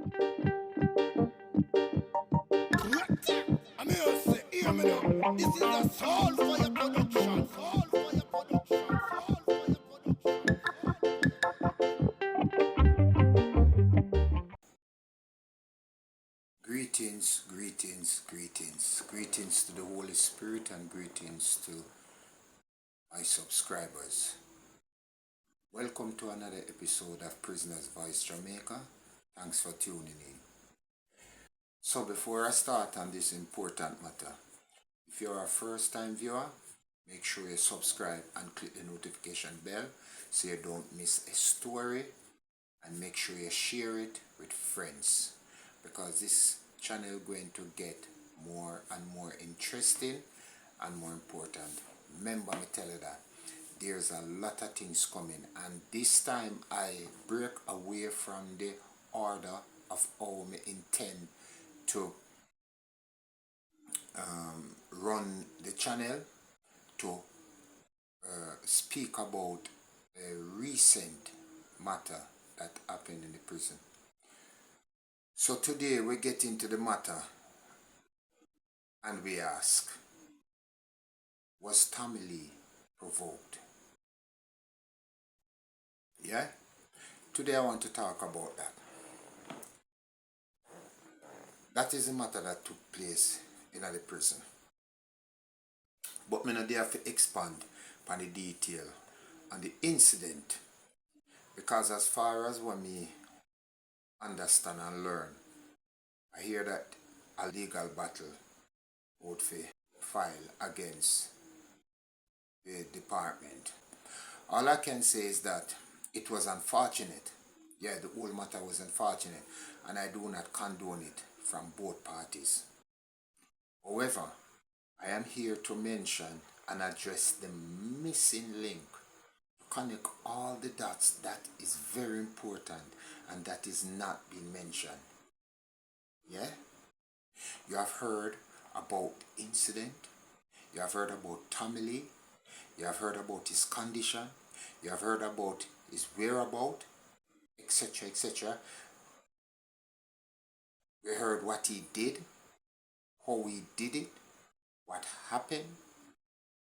I'm here to say, hear me now. This is a soul fire production. Soul fire production. Soul fire production. Greetings, greetings, greetings. Greetings to the Holy Spirit and greetings to my subscribers. Welcome to another episode of Prisoner's Voice Jamaica. Thanks for tuning in. So before I start on this important matter, if you're a first-time viewer, make sure you subscribe and click the notification bell so you don't miss a story, and make sure you share it with friends, because this channel is going to get more and more interesting and more important. Remember me tell you that there's a lot of things coming, and this time I break away from the order of how I intend to run the channel to speak about a recent matter that happened in the prison. So today we get into the matter and we ask, was Tommy-Lee provoked? Yeah? Today I want to talk about that. That is a matter that took place in the prison. But me not there to expand on the detail and the incident, because as far as what me understand and learn, I hear that a legal battle would file against the department. All I can say is that it was unfortunate. Yeah, the whole matter was unfortunate, and I do not condone it from both parties. However, I am here to mention and address the missing link, connect all the dots that is very important and that is not being mentioned. Yeah? You have heard about the incident, you have heard about Tommy-Lee, you have heard about his condition, you have heard about his whereabouts, etc., etc. We heard what he did, how he did it, what happened,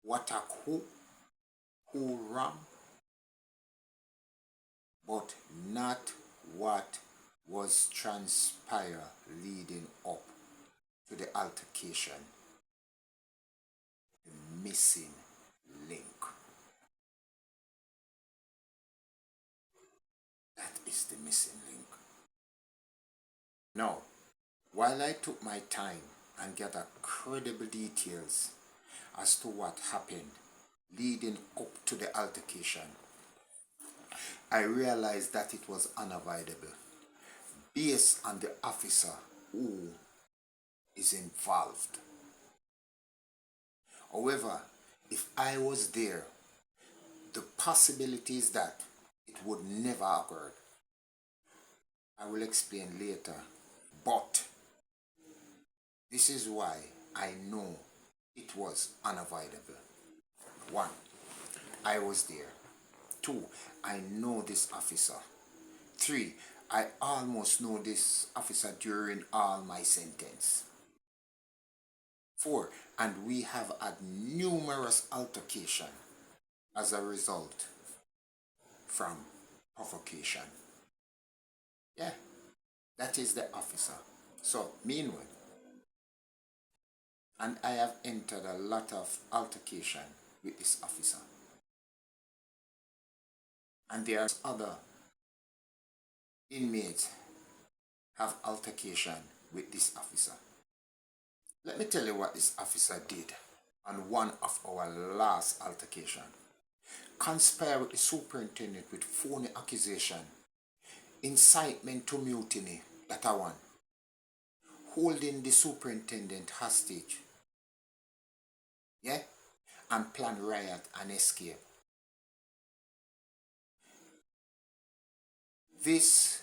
what a coup, who ran, but not what was transpired leading up to the altercation, the missing link. That is the missing link. Now, while I took my time and gathered credible details as to what happened leading up to the altercation, I realized that it was unavoidable based on the officer who is involved. However, if I was there, the possibility is that it would never occur. I will explain later, but this is why I know it was unavoidable. 1. I was there. 2. I know this officer. 3. I almost know this officer during all my sentence. 4. And we have had numerous altercation as a result from provocation. Yeah, that is the officer. So, meanwhile, and I have entered a lot of altercation with this officer. And there are other inmates have altercation with this officer. Let me tell you what this officer did on one of our last altercation. Conspire with the superintendent with phony accusation, incitement to mutiny, that I want, holding the superintendent hostage, yeah, and plan riot and escape. This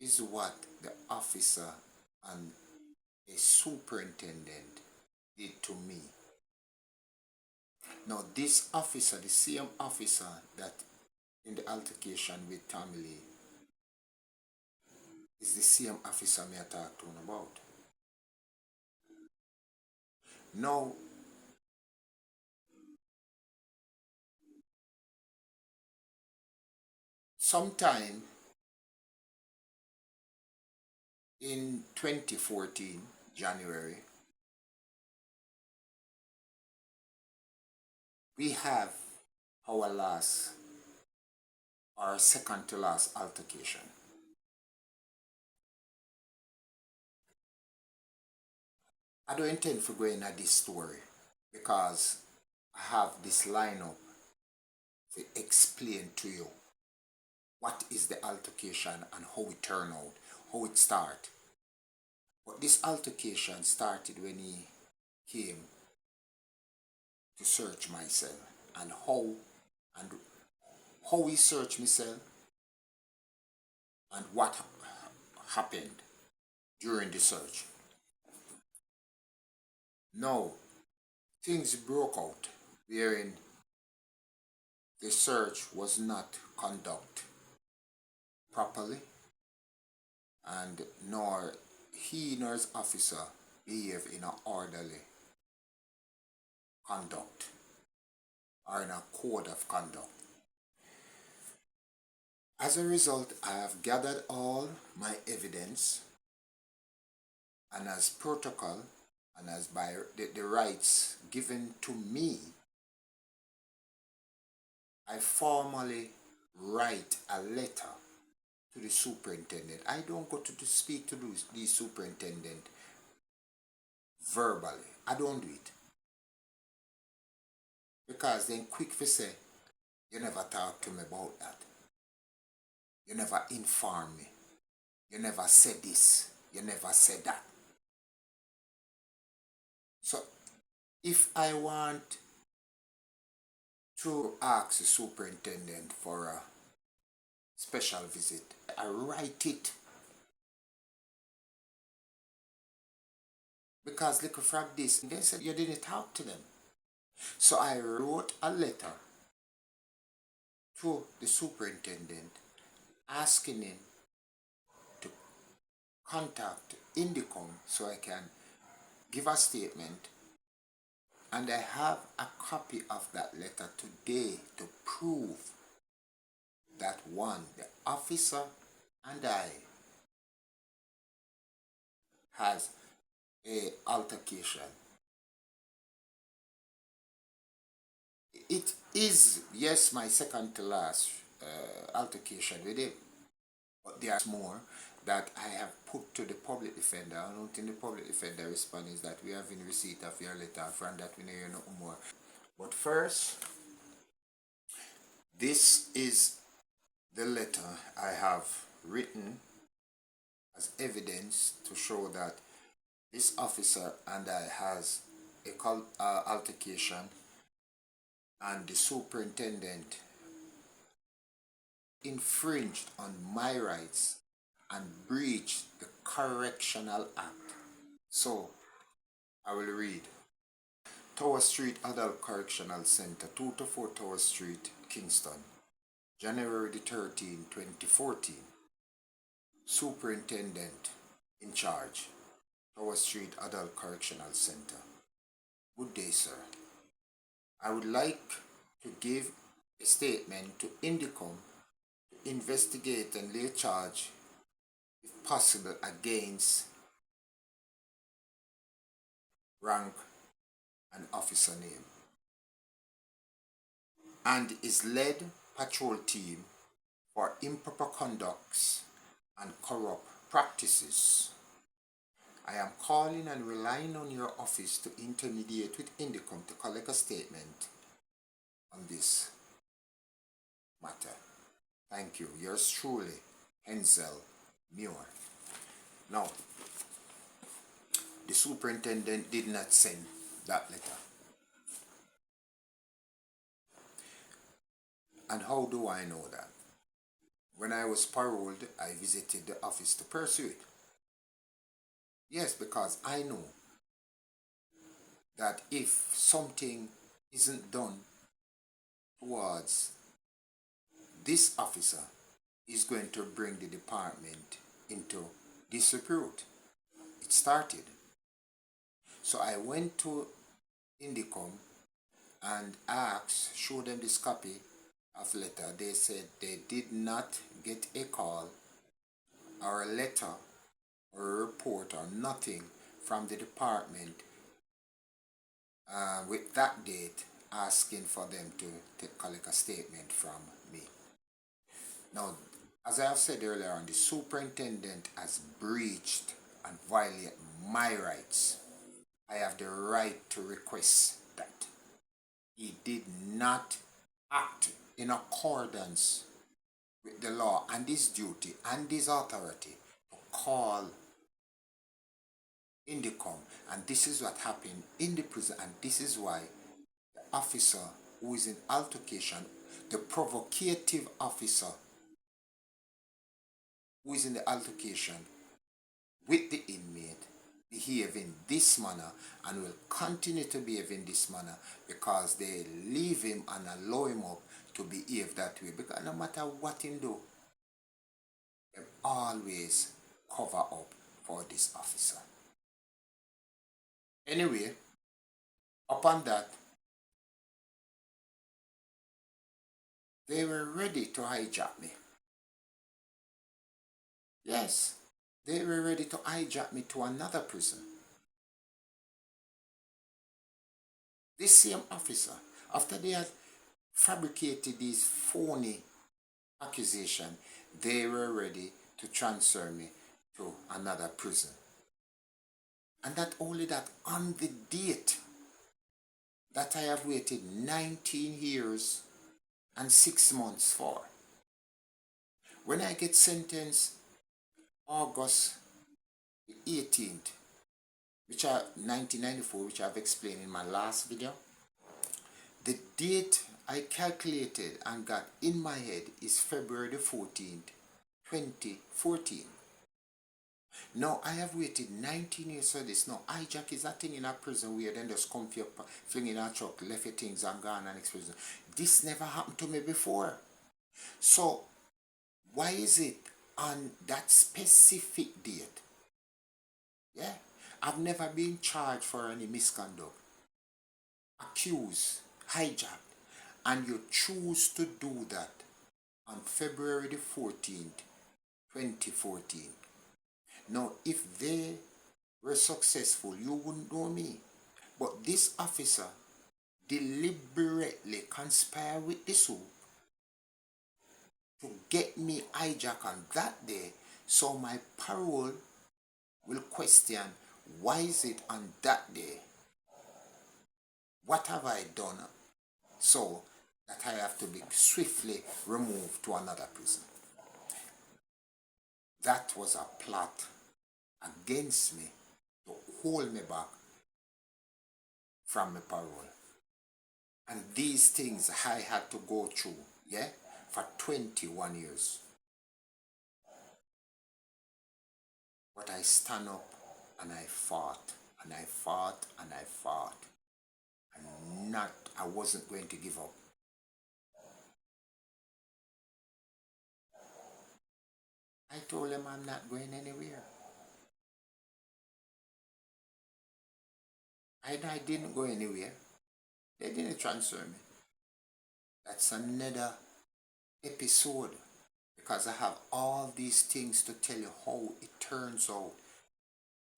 is what the officer and a superintendent did to me. Now this officer, the same officer that in the altercation with Tommy-Lee, is the same officer me I talk to him about. Now, sometime in 2014, January, we have our second to last altercation. I don't intend for going at this story because I have this lineup to explain to you what is the altercation and how it turned out, how it started. But this altercation started when he came to search my cell and and how he searched my cell and what happened during the search. Now, things broke out wherein the search was not conducted properly and nor he nor his officer behaved in an orderly conduct or in a code of conduct. As a result, I have gathered all my evidence and as protocol and as by the rights given to me, I formally write a letter to the superintendent. I don't go to speak to the superintendent verbally. I don't do it. Because then quick for say, you never talk to me about that. You never inform me. You never said this. You never said that. So if I want to ask the superintendent for a special visit, I write it. Because little frog this, they said you didn't talk to them. So I wrote a letter to the superintendent asking him to contact Indicom so I can give a statement, and I have a copy of that letter today to prove that one, the officer and I has a altercation. It is, yes, my second to last altercation with him, but there's more that I have put to the public defender. I don't think the public defender response is that we have in receipt of your letter from that we know you know more. But first, this is the letter I have written as evidence to show that this officer and I has a altercation, and the superintendent infringed on my rights and breached the Correctional Act. So, I will read. Tower Street Adult Correctional Center, 2 to 4 Tower Street, Kingston, January the 13th, 2014. Superintendent in charge, Tower Street Adult Correctional Center. Good day, sir. I would like to give a statement to Indicom to investigate and lay charge, if possible, against rank and officer name and his lead patrol team for improper conducts and corrupt practices. I am calling and relying on your office to intermediate with Indicom to collect a statement on this matter. Thank you. Yours truly, Hensel Muir. Now, the superintendent did not send that letter. And how do I know that? When I was paroled, I visited the office to pursue it. Yes, because I know that if something isn't done towards this officer, is going to bring the department into disrepute. It started. So I went to Indicom and asked, showed them this copy of letter. They said they did not get a call or a letter or a report or nothing from the department with that date asking for them to collect a statement from me. Now, as I have said earlier on, the superintendent has breached and violated my rights. I have the right to request that. He did not act in accordance with the law and his duty and his authority to call Indicom. And this is what happened in the prison, and this is why the officer who is in altercation, the provocative officer who is in the altercation with the inmate, behave in this manner and will continue to behave in this manner because they leave him and allow him up to behave that way. Because no matter what he do, they always cover up for this officer. Anyway, upon that, they were ready to hijack me. Yes, they were ready to hijack me to another prison. This same officer, after they had fabricated these phony accusations, they were ready to transfer me to another prison. And not only that, on the date that I have waited 19 years and 6 months for, when I get sentenced August 18th, 1994, which I've explained in my last video, the date I calculated and got in my head is February the 14th, 2014. Now I have waited 19 years for this. Now hijack is a thing in a prison where then just come for your fling in a truck, left your things and gone and next prison. This never happened to me before. So why is it on that specific date? Yeah, I've never been charged for any misconduct, accused, hijacked, and you choose to do that on February the 14th, 2014. Now, if they were successful, you wouldn't know me. But this officer deliberately conspired with the SOO to get me hijacked on that day, so my parole will question, why is it on that day? What have I done so that I have to be swiftly removed to another prison? That was a plot against me to hold me back from my parole. And these things I had to go through, yeah, for 21 years. But I stand up and I fought and I fought and I fought. And I wasn't going to give up. I told them I'm not going anywhere. I didn't go anywhere. They didn't transfer me. That's another episode, because I have all these things to tell you how it turns out.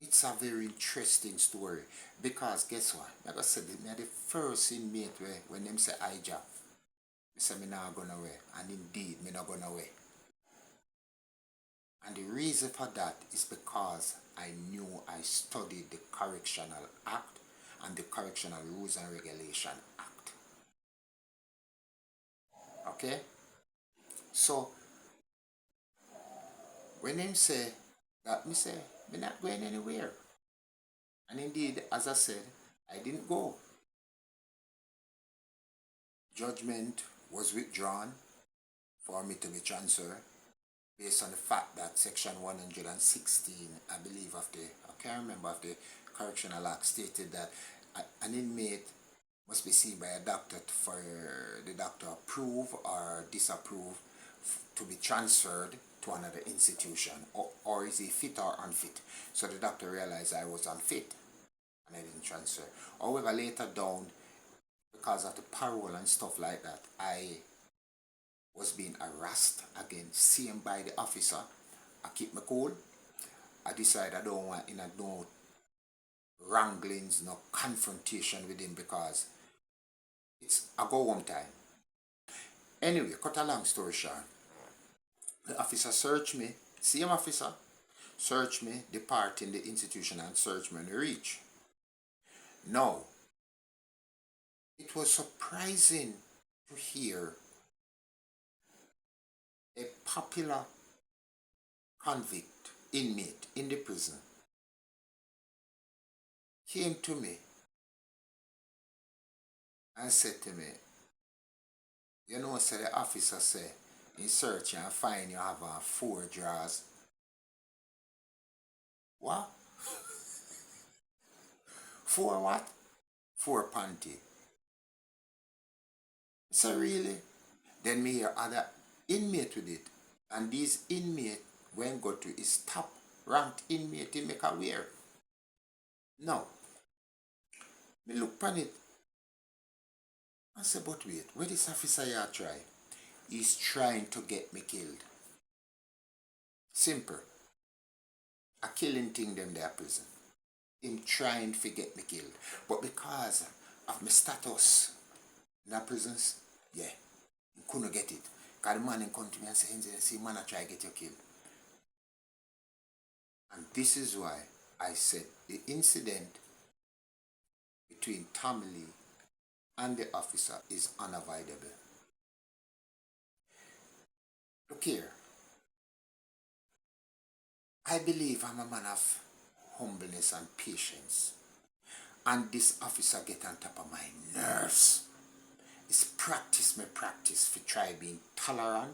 It's a very interesting story, because guess what? Like I said, me the first inmate when them say hijack, I say me not gonna away, and indeed me not gonna away. And the reason for that is because I knew I studied the Correctional Act and the Correctional Rules and Regulation Act. Okay? So, when them say that, me say, me not going anywhere. And indeed, as I said, I didn't go. Judgment was withdrawn for me to be transferred based on the fact that Section 116, I believe, I can't remember, of the Correctional Act stated that an inmate must be seen by a doctor for the doctor approve or disapprove to be transferred to to another institution, or is he fit or unfit? So the doctor realized I was unfit and I didn't transfer. However, later down, because of the parole and stuff like that, I was being harassed again, same by the officer. I keep my cool. I decided I don't want no wranglings, no confrontation with him, because I go one time. Anyway, cut a long story short, the officer searched me, same officer, searched me, depart in the institution and search me and reach. Now, it was surprising to hear a popular convict, inmate in the prison, came to me and said to me, you know, said the officer said, in search and find you have 4 drawers. What? 4 what? 4 panty. So really? Then me hear other inmate with it. And these inmate, when go to his top ranked inmate, he make aware. Now, me look upon it. I say, but wait, where this officer here try? He's trying to get me killed. Simple. A killing thing them there prison. Him trying to get me killed. But because of my status in the prisons, yeah, he couldn't get it. Because the man come to me and say, man, I try to get you killed. And this is why I said the incident between Tommy-Lee and the officer is unavoidable. Look here. I believe I'm a man of humbleness and patience. And this officer get on top of my nerves. It's practice for try being tolerant,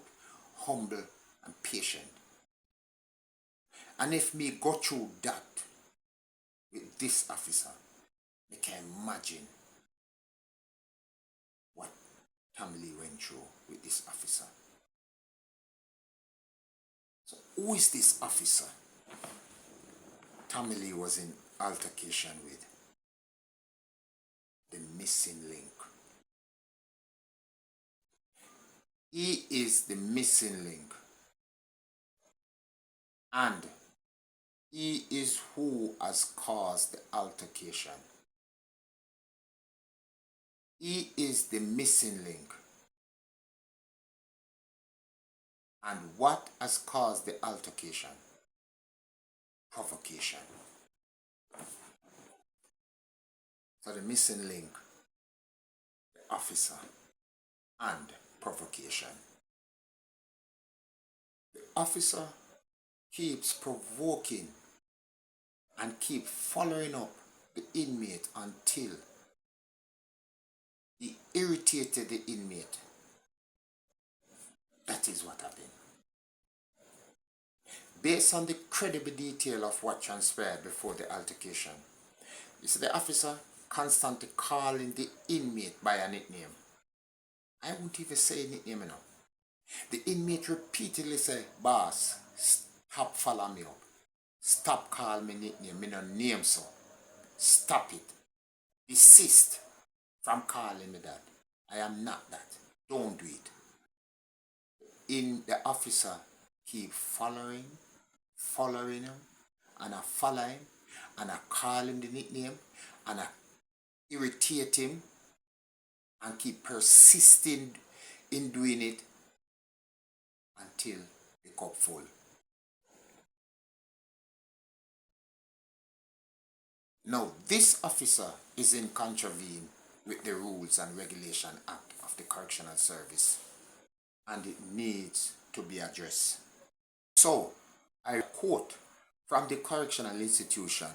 humble, and patient. And if me go through that with this officer, you can imagine what Tommy-Lee went through with this officer. So who is this officer Tommy-Lee was in altercation with? The missing link. He is the missing link. And he is who has caused the altercation. He is the missing link. And what has caused the altercation? Provocation. So the missing link, the officer, and provocation. The officer keeps provoking and keep following up the inmate until he irritated the inmate. That is what happened. Based on the credible detail of what transpired before the altercation, you see the officer constantly calling the inmate by a nickname. I won't even say a nickname now. The inmate repeatedly say, boss, stop follow me up. Stop calling me nickname. Me no name so. Stop it. Desist from calling me that. I am not that. Don't do it. The officer keep following him, and I follow him, and I call him the nickname, and I irritate him, and keep persisting in doing it until the cup full. Now, this officer is in contravene with the Rules and Regulation Act of the Correctional Service, and it needs to be addressed. So, I quote from the Correctional Institution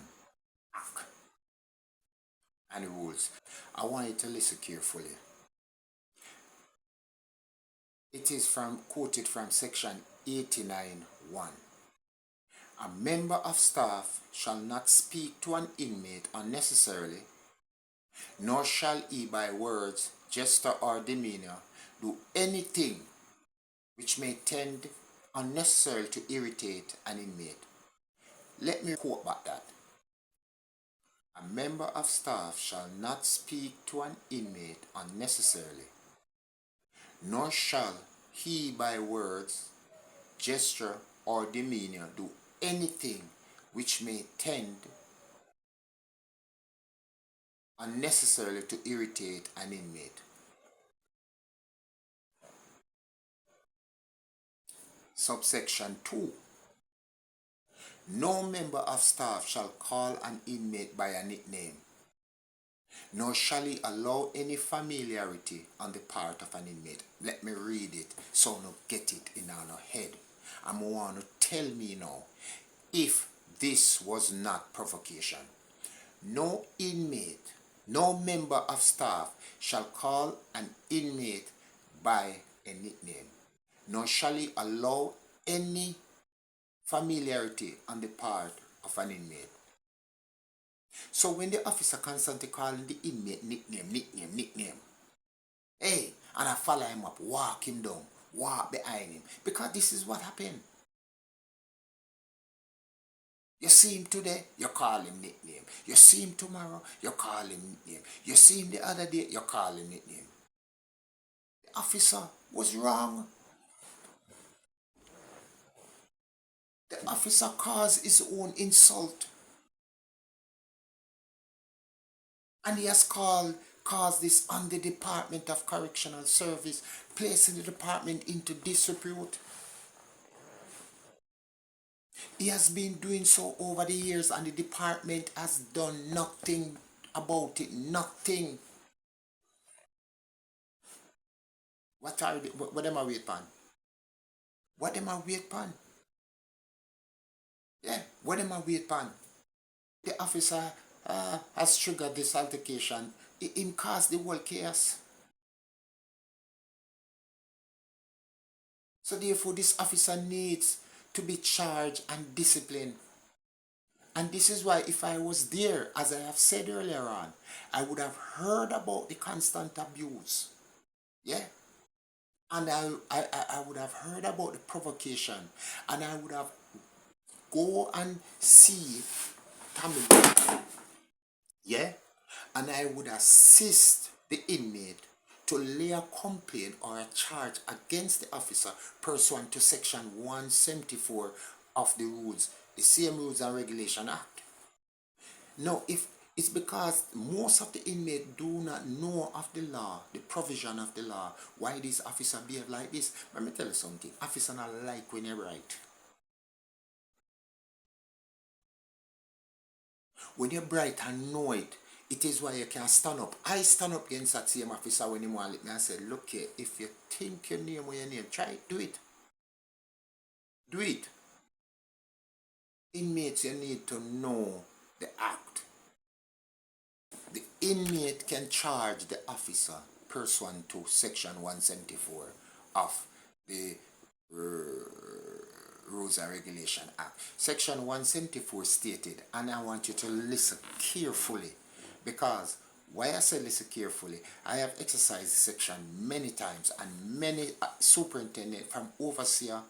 Act and the rules. I want you to listen carefully. It is quoted from section 89(1). A member of staff shall not speak to an inmate unnecessarily, nor shall he by words, gesture, or demeanor do anything which may tend unnecessarily to irritate an inmate. Let me quote back that. A member of staff shall not speak to an inmate unnecessarily, nor shall he by words, gesture, or demeanor do anything which may tend unnecessarily to irritate an inmate. Subsection 2. No member of staff shall call an inmate by a nickname, nor shall he allow any familiarity on the part of an inmate. Let me read it so no get it in our head. I want to tell me now, if this was not provocation. No inmate, no member of staff shall call an inmate by a nickname, nor shall he allow any familiarity on the part of an inmate. So when the officer constantly calling the inmate nickname, hey, and I follow him up, walk him down, walk behind him, because this is what happened. You see him today, you call him nickname. You see him tomorrow, you call him nickname. You see him the other day, you call him nickname. The officer was wrong. The officer caused his own insult. And he has caused this on the Department of Correctional Service, placing the department into disrepute. He has been doing so over the years, and the department has done nothing about it. Nothing. What them I wait pan? What them I wait pan? Yeah, what them I wait pan? The officer has triggered this altercation. It caused the whole chaos. So therefore, this officer needs to be charged and disciplined. And this is why if I was there, as I have said earlier on, I would have heard about the constant abuse. Yeah. And I would have heard about the provocation. And I would have go and see Tommy. Yeah. And I would assist the inmate to lay a complaint or a charge against the officer pursuant to section 174 of the rules, the same Rules and Regulation Act. Now, if it's because most of the inmates do not know of the law, the provision of the law, why this officer behave like this. Let me tell you something. Officer not like when you're right. When you're bright and know it, it is why you can stand up. I stand up against that same officer when he want to me and say, look here, if you think your name or your name, try it, do it. Do it. Inmates, you need to know the act. The inmate can charge the officer pursuant to section 174 of the Rules and Regulation Act. Section 174 stated, and I want you to listen carefully, because why I say listen carefully, I have exercised this section many times, and many superintendent from overseer,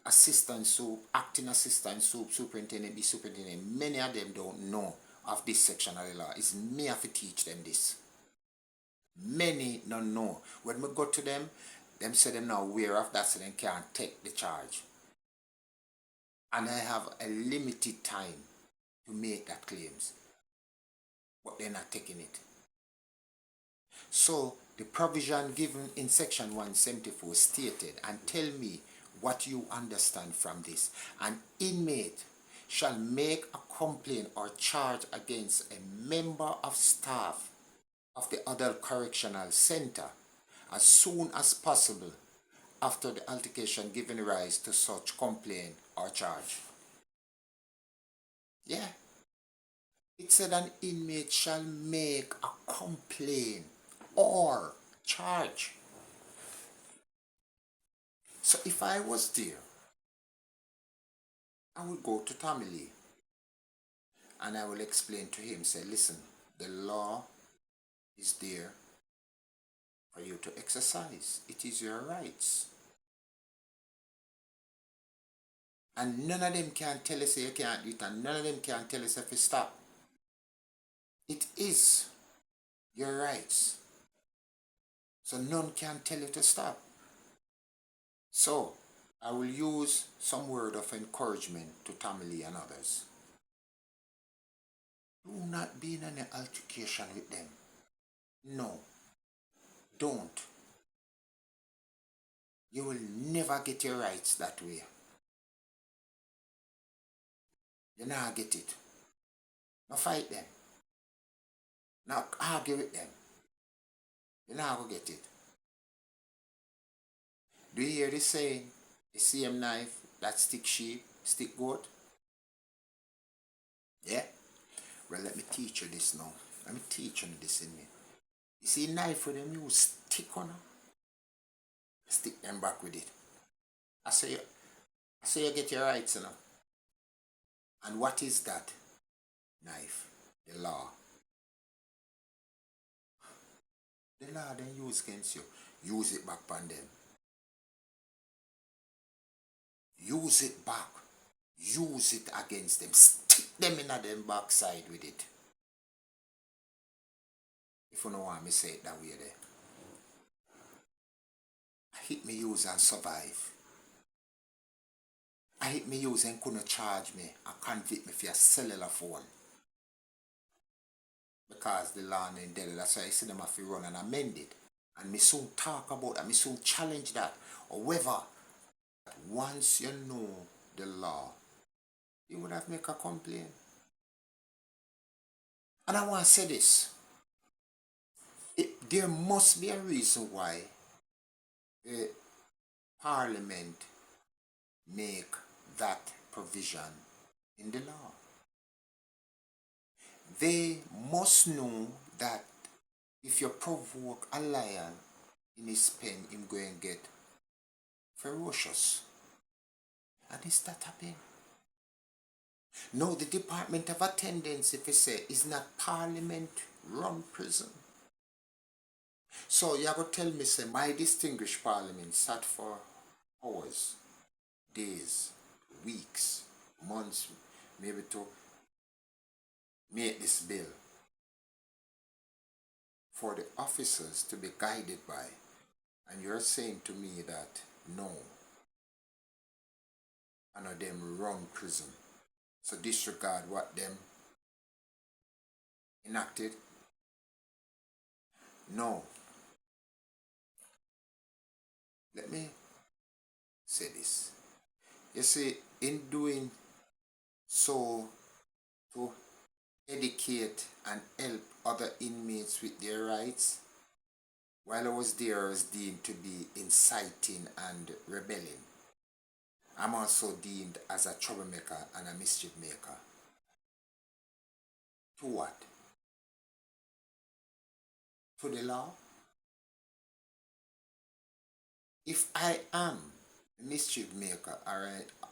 assistant soup, acting assistant soup, superintendent, be superintendent, many of them don't know of this section of the law. It's me have to teach them this. Many don't know. When we go to them say them now aware of that, so they can't take the charge. And I have a limited time to make that claims. But they're not taking it. So the provision given in section 174 stated, and tell me what you understand from this. An inmate shall make a complaint or charge against a member of staff of the adult correctional center as soon as possible after the altercation giving rise to such complaint or charge. Yeah. It said an inmate shall make a complaint or charge. So if I was there, I would go to Tommy-Lee and I will explain to him, say, listen, the law is there for you to exercise. It is your rights. And none of them can tell us you can't do it, and none of them can tell us if you stop. It is your rights. So none can tell you to stop. So I will use some word of encouragement to Tommy-Lee and others. Do not be in an altercation with them. No, don't. You will never get your rights that way. You not get it. Now fight them. Now argue with them. You not go get it. Do you hear this saying? The same knife that stick sheep, stick goat? Yeah? Well, let me teach you this now. Let me teach you this in me. You see knife with them you stick on them? Stick them back with it. I say you get your rights, you know. And what is that? Knife. The law. The law then use against you. Use it back on them. Use it back. Use it against them. Stick them in them backside with it. If you don't want me to say it that way there. I hit me use and survive. I hit me use and couldn't charge me and convict me for a cellular phone. Because the law in Delhi, that's why I see them have to run and amend it. And me soon talk about that, me soon challenge that. However, once you know the law, you would have make a complaint. And I want to say this. There must be a reason why the Parliament make that provision in the law. They must know that if you provoke a lion in his pen, him going to get ferocious. And is that happening? No, the Department of Attendance, if you say, is not Parliament-run prison. So you have to tell me, say, my distinguished Parliament sat for hours, days, weeks, months, maybe to make this bill for the officers to be guided by. And you're saying to me that, no, I know them run prison. So disregard what them enacted? No. Let me say this. You see, in doing so to educate and help other inmates with their rights, while I was there, I was deemed to be inciting and rebelling. I'm also deemed as a troublemaker and a mischief maker. To what? To the law? If I am a mischief maker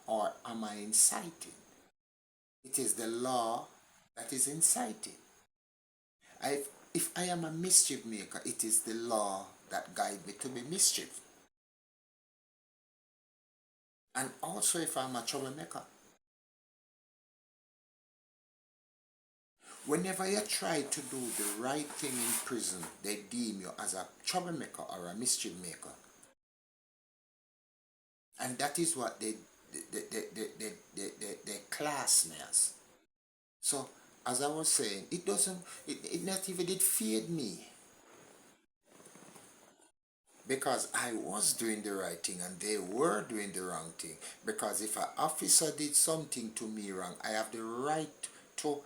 or am I inciting, it is the law that is inciting. If I am a mischief maker, it is the law that guides me to be mischief. And also if I'm a troublemaker. Whenever you try to do the right thing in prison, they deem you as a troublemaker or a mischief maker. And that is what they class me as. So, as I was saying, it not even did feed me. Because I was doing the right thing and they were doing the wrong thing. Because if an officer did something to me wrong, I have the right to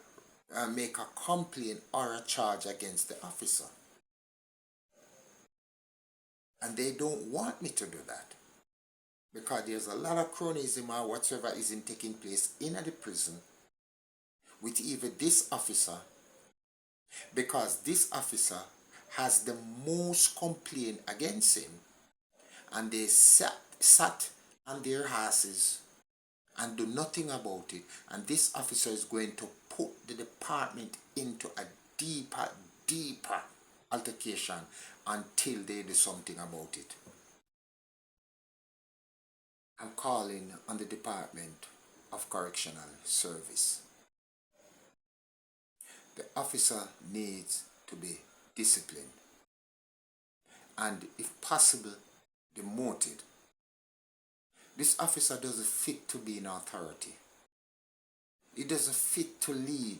make a complaint or a charge against the officer. And they don't want me to do that. Because there's a lot of cronyism or whatsoever isn't taking place in the prison with even this officer. Because this officer has the most complaint against him. And they sat on their asses and do nothing about it. And this officer is going to put the department into a deeper altercation until they do something about it. I'm calling on the Department of Correctional Service. The officer needs to be disciplined and, if possible, demoted. This officer doesn't fit to be in authority. He doesn't fit to lead,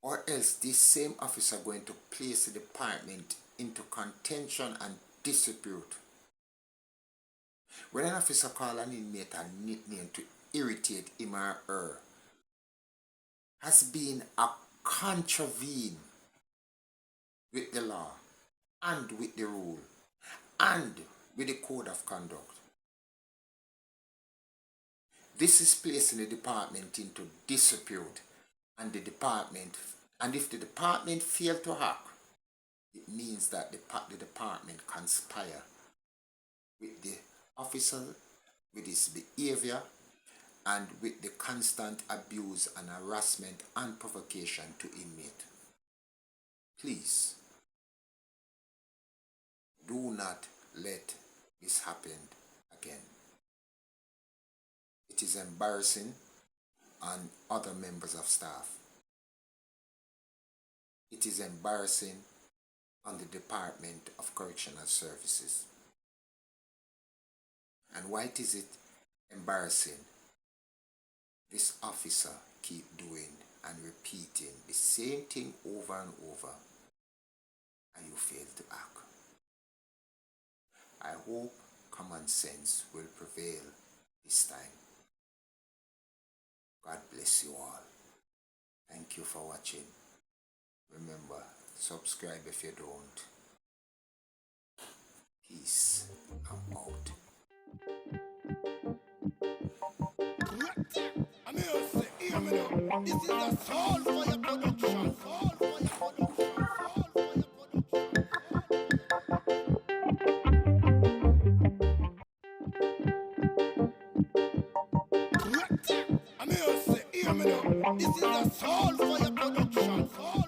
or else this same officer going to place the department into contention and dispute. When an officer call an inmate a nickname to irritate him or her, has been a contravene with the law and with the rule and with the code of conduct. This is placing the department into dispute, and if the department fail to act, it means that the department conspire with the officer, with his behavior, and with the constant abuse and harassment and provocation to inmate. Please, do not let this happen again. It is embarrassing on other members of staff. It is embarrassing on the Department of Correctional Services. And why is it embarrassing? This officer keep doing and repeating the same thing over and over, and you fail to act. I hope common sense will prevail this time. God bless you all. Thank you for watching. Remember, subscribe if you don't. Peace. I'm out. I'm here to say, hear me now. This is a soul fire production. Soul fire production. Soul fire production. I'm here to say, hear me now. This is a soul fire production. Soul